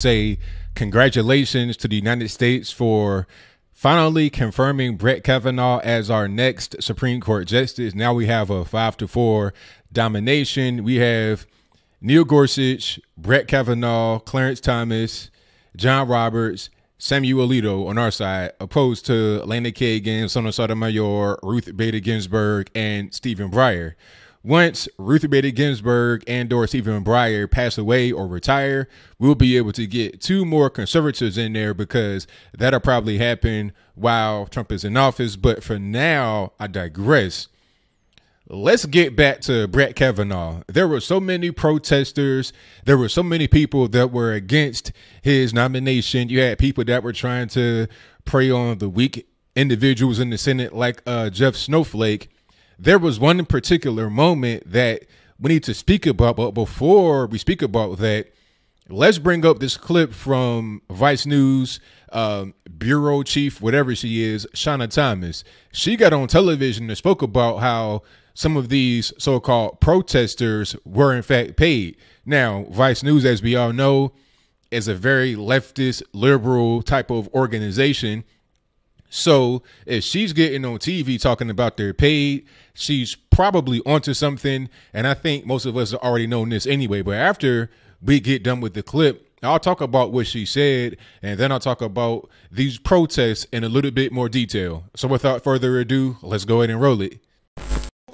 say congratulations to the United States for finally confirming Brett Kavanaugh as our next Supreme Court justice. Now we have a 5-4 domination. We have Neil Gorsuch, Brett Kavanaugh, Clarence Thomas, John Roberts, Samuel Alito on our side, opposed to Elena Kagan, Shawna Sotomayor, Ruth Bader Ginsburg, and Stephen Breyer. Once Ruth Bader Ginsburg and or Stephen Breyer pass away or retire, we'll be able to get 2 more conservatives in there, because that'll probably happen while Trump is in office. But for now, I digress. Let's get back to Brett Kavanaugh. There were so many protesters. There were so many people that were against his nomination. You had people that were trying to prey on the weak individuals in the Senate, like Jeff Snowflake. There was one particular moment that we need to speak about, but before we speak about that, let's bring up this clip from Vice News bureau chief, whatever she is, Shawna Thomas. She got on television and spoke about how some of these so-called protesters were in fact paid. Now, Vice News, as we all know, is a very leftist, liberal type of organization. So if she's getting on TV talking about they're paid, she's probably onto something. And I think most of us already know this anyway. But after we get done with the clip, I'll talk about what she said, and then I'll talk about these protests in a little bit more detail. So without further ado, let's go ahead and roll it.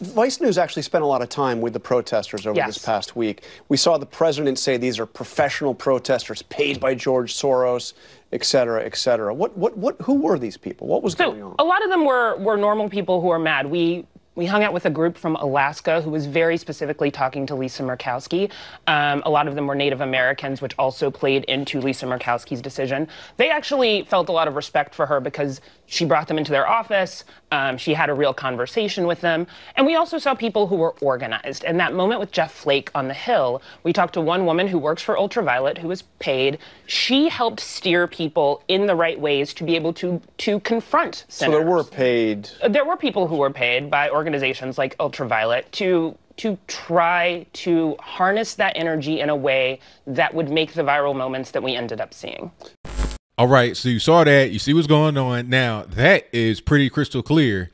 Vice News actually spent a lot of time with the protesters over this past week. We saw the president say these are professional protesters paid by George Soros, et cetera, et cetera. Who were these people? What was going on? A lot of them were normal people who were mad. We hung out with a group from Alaska who was very specifically talking to Lisa Murkowski. A lot of them were Native Americans, which also played into Lisa Murkowski's decision. They actually felt a lot of respect for her because she brought them into their office. She had a real conversation with them. And we also saw people who were organized. And that moment with Jeff Flake on the Hill, we talked to one woman who works for UltraViolet, who was paid. She helped steer people in the right ways to be able to confront senators. So there were paid. There were people who were paid by organizations like UltraViolet to try to harness that energy in a way that would make the viral moments that we ended up seeing. All right, so you saw that. You see what's going on. Now, that is pretty crystal clear.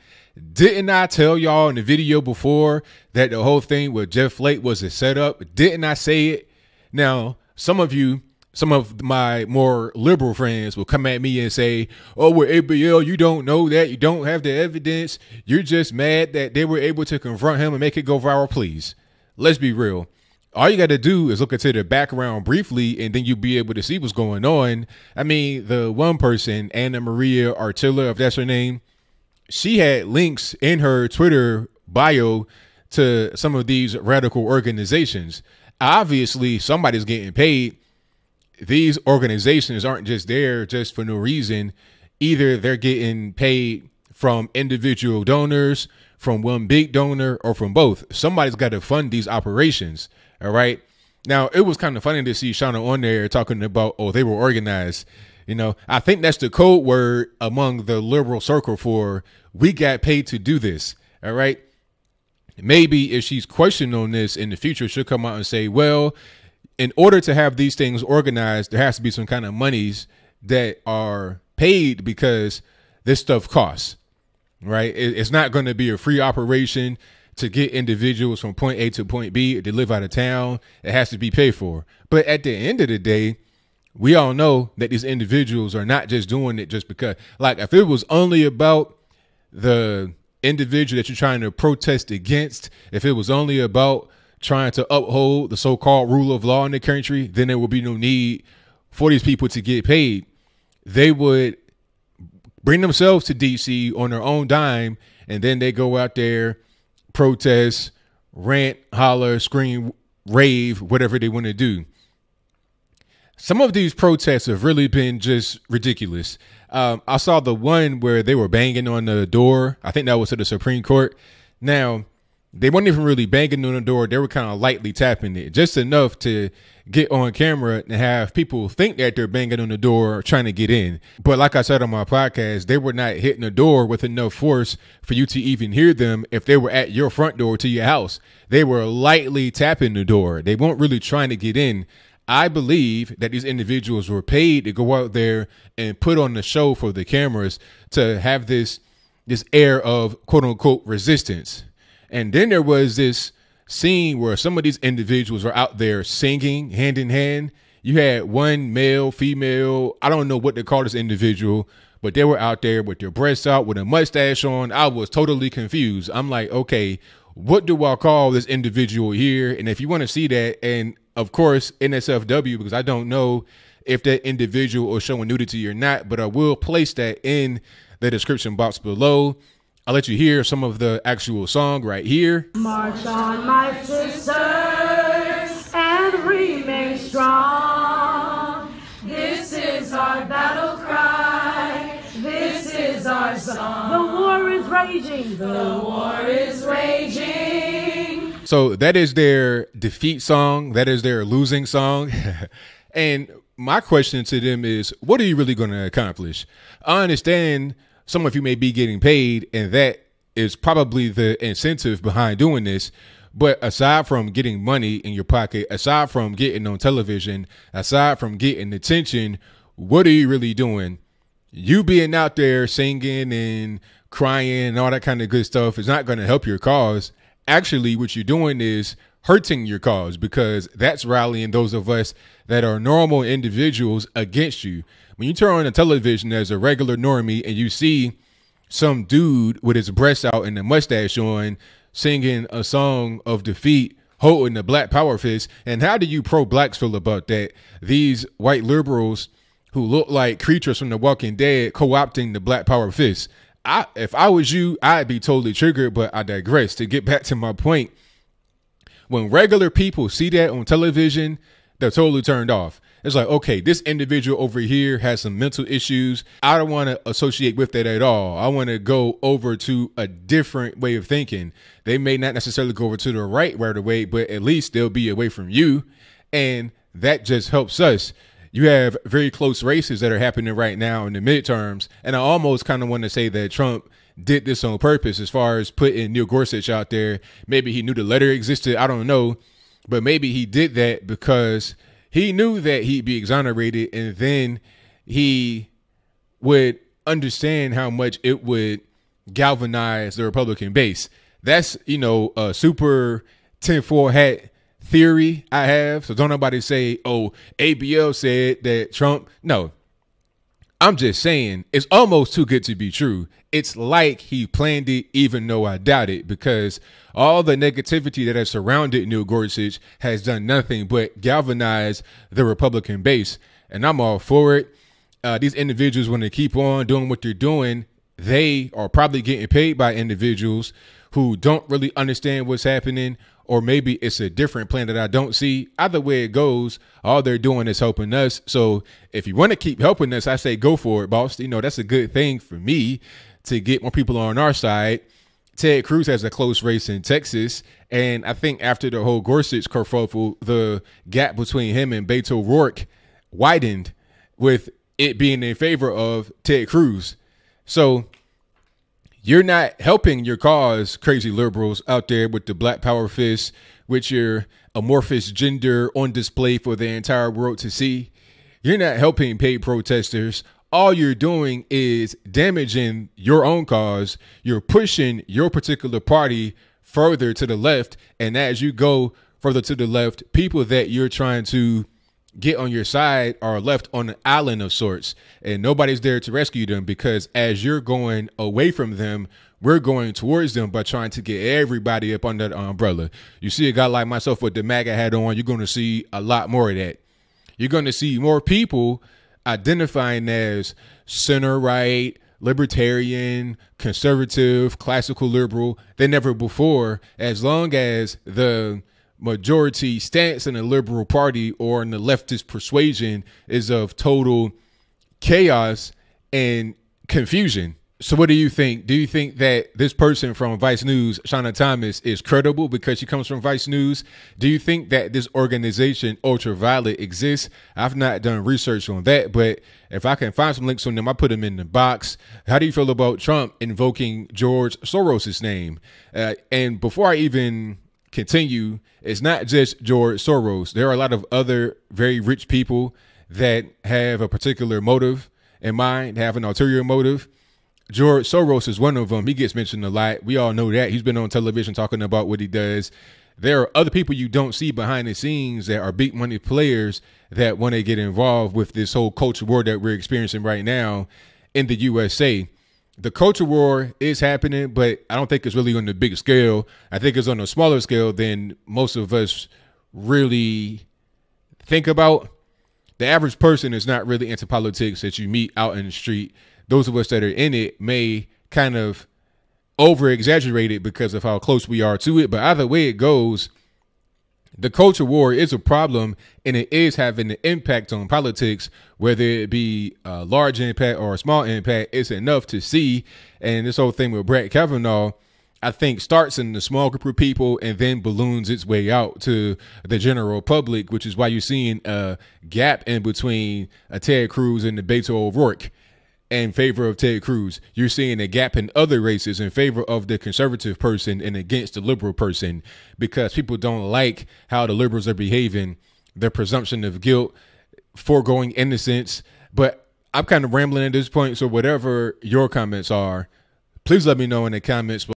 Didn't I tell y'all in the video before that the whole thing with Jeff Flake was a setup? Didn't I say it? Now, some of my more liberal friends will come at me and say, oh, well, ABL, you don't know that. You don't have the evidence. You're just mad that they were able to confront him and make it go viral. Please, let's be real. All you got to do is look into the background briefly, and then you'll be able to see what's going on. I mean, the one person, Anna Maria Artilla, if that's her name, she had links in her Twitter bio to some of these radical organizations. Obviously, somebody's getting paid. These organizations aren't just there just for no reason. Either they're getting paid from individual donors, from one big donor, or from both. Somebody's got to fund these operations. All right. Now, it was kind of funny to see Shawna on there talking about, oh, they were organized. You know, I think that's the code word among the liberal circle for we got paid to do this. All right. Maybe if she's questioning on this in the future, she'll come out and say, well, in order to have these things organized, there has to be some kind of monies that are paid because this stuff costs. Right. It's not going to be a free operation to get individuals from point A to point B. If they live out of town, it has to be paid for. But at the end of the day, we all know that these individuals are not just doing it just because, like, if it was only about the individual that you're trying to protest against, if it was only about trying to uphold the so-called rule of law in the country, then there would be no need for these people to get paid. They would bring themselves to DC on their own dime, and then they go out there, protest, rant, holler, scream, rave, whatever they want to do. Some of these protests have really been just ridiculous. I saw the one where they were banging on the door. I think that was to the Supreme Court. Now, they weren't even really banging on the door. They were kind of lightly tapping it, just enough to get on camera and have people think that they're banging on the door trying to get in. But like I said on my podcast, they were not hitting the door with enough force for you to even hear them if they were at your front door to your house. They were lightly tapping the door. They weren't really trying to get in. I believe that these individuals were paid to go out there and put on the show for the cameras to have this air of quote unquote resistance. And then there was this scene where some of these individuals were out there singing hand in hand. You had one male, female, I don't know what to call this individual, but they were out there with their breasts out, with a mustache on. I was totally confused. I'm like, okay, what do I call this individual here? And if you want to see that, and of course, NSFW, because I don't know if that individual is showing nudity or not, but I will place that in the description box below. I'll let you hear some of the actual song right here. March on, my sisters, and remain strong. This is our battle cry. This is our song. The war is raging. The war is raging. So that is their defeat song. That is their losing song. And my question to them is, what are you really going to accomplish? I understand some of you may be getting paid, and that is probably the incentive behind doing this. But aside from getting money in your pocket, aside from getting on television, aside from getting attention, what are you really doing? You being out there singing and crying and all that kind of good stuff is not going to help your cause. Actually, what you're doing is hurting your cause, because that's rallying those of us that are normal individuals against you. When you turn on the television as a regular normie and you see some dude with his breasts out and a mustache on singing a song of defeat, holding the black power fist, and how do you pro-blacks feel about that? These white liberals who look like creatures from The Walking Dead co-opting the black power fist. If I was you, I'd be totally triggered, but I digress. To get back to my point, when regular people see that on television, they're totally turned off. It's like, okay, this individual over here has some mental issues. I don't want to associate with that at all. I want to go over to a different way of thinking. They may not necessarily go over to the right away, but at least they'll be away from you. And that just helps us. You have very close races that are happening right now in the midterms. And I almost kind of want to say that Trump did this on purpose as far as putting Neil Gorsuch out there. Maybe he knew the letter existed. I don't know. But maybe he did that because he knew that he'd be exonerated, and then he would understand how much it would galvanize the Republican base. That's, a super tinfoil hat theory I have. So don't nobody say, oh, ABL said that Trump. No, I'm just saying it's almost too good to be true. It's like he planned it, even though I doubt it, because all the negativity that has surrounded Neil Gorsuch has done nothing but galvanize the Republican base. And I'm all for it. These individuals, when they keep on doing what they're doing, they are probably getting paid by individuals who don't really understand what's happening, or maybe it's a different plan that I don't see. Either way it goes, all they're doing is helping us. So if you want to keep helping us, I say go for it, boss. That's a good thing for me to get more people on our side. Ted Cruz has a close race in Texas, and I think after the whole Gorsuch kerfuffle, the gap between him and Beto O'Rourke widened, with it being in favor of Ted Cruz. So you're not helping your cause, crazy liberals out there with the black power fist, with your amorphous gender on display for the entire world to see. You're not helping paid protesters. All you're doing is damaging your own cause. You're pushing your particular party further to the left. And as you go further to the left, people that you're trying to get on your side are left on an island of sorts, and nobody's there to rescue them, because as you're going away from them, we're going towards them by trying to get everybody up under the umbrella. You see a guy like myself with the MAGA hat on, you're going to see a lot more of that. You're going to see more people identifying as center right, libertarian, conservative, classical liberal than ever before, as long as the majority stance in the liberal party or in the leftist persuasion is of total chaos and confusion. So what do you think? Do you think that this person from Vice News, Shawna Thomas, is credible because she comes from Vice News? Do you think that this organization, UltraViolet, exists? I've not done research on that, but if I can find some links on them, I put them in the box. How do you feel about Trump invoking George Soros's name? And before I even continue, it's not just George Soros. There are a lot of other very rich people that have a particular motive in mind, have an ulterior motive. George Soros is one of them. He gets mentioned a lot. We all know that. He's been on television talking about what he does. There are other people you don't see behind the scenes that are big money players that want to get involved with this whole culture war that we're experiencing right now in the USA. The culture war is happening, but I don't think it's really on the big scale. I think it's on a smaller scale than most of us really think about. The average person is not really into politics that you meet out in the street. Those of us that are in it may kind of over-exaggerate it because of how close we are to it. But either way it goes, the culture war is a problem, and it is having an impact on politics, whether it be a large impact or a small impact. It's enough to see. And this whole thing with Brett Kavanaugh, I think, starts in the small group of people and then balloons its way out to the general public, which is why you're seeing a gap in between Ted Cruz and the Beto O'Rourke in favor of Ted Cruz. You're seeing a gap in other races in favor of the conservative person and against the liberal person, because people don't like how the liberals are behaving, their presumption of guilt, foregoing innocence. But I'm kind of rambling at this point, so whatever your comments are, please let me know in the comments.